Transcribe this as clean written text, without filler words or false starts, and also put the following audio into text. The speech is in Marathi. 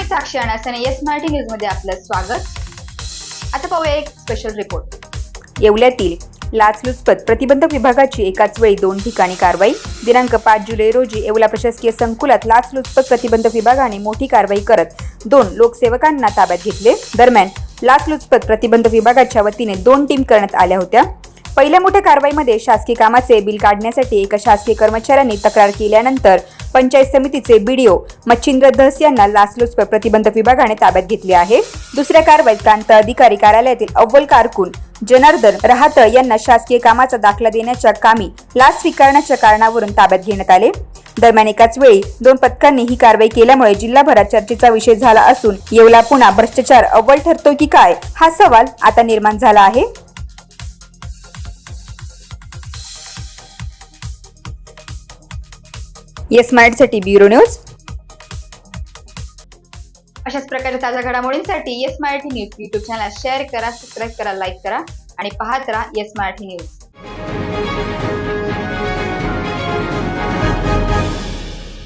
साक्षी अनासने येस मराठी न्यूज मध्ये आपलं स्वागत। आता पाहूया एक स्पेशल रिपोर्ट। येवल्यातील लाचलुचपत प्रतिबंधक विभागाची एकाच वेळी 2 ठिकाणी कारवाई। दिनांक 5 जुलै रोजी येवला प्रशासकीय संकुलात लाचलुचपत प्रतिबंधक विभागाने मोठी कारवाई करत 2 लोकसेवकांना ताब्यात घेतले। दरम्यान लाचलुचपत प्रतिबंधक विभागाच्या वतीने 2 टीम करण्यात आल्या होत्या। पहिल्या मोठ्या कारवाईमध्ये शासकीय कामाचे बिल काढण्यासाठी एका शासकीय कर्मचाऱ्यांनी तक्रार केल्यानंतर पंचायत समितीचे बीडीओ मच्छिंद्र धस यांना लाचलुचपत प्रतिबंधक विभागाने ताब्यात घेतले आहे। दुसऱ्या कारवाईत प्रांत अधिकारी कार्यालयातील अव्वल कारकून जनार्दन राहतळ यांना शासकीय कामाचा दाखला देण्याच्या कामी लाच स्वीकारण्याच्या कारणावरून ताब्यात घेण्यात आले। दरम्यान एकाच वेळी 2 पथकांनी ही कारवाई केल्यामुळे जिल्हाभरात चर्चेचा विषय झाला असून येवला पुन्हा भ्रष्टाचार अव्वल ठरतो की काय हा सवाल आता निर्माण झाला आहे। येस मराठीसाठी ब्युरो न्यूज। अशाच प्रकारच्या ताज्या घडामोडींसाठी yes Marathi news YouTube channel share करा, सबस्क्राइब करा, लाईक करा आणि पाहत राहा येस मराठी न्यूज।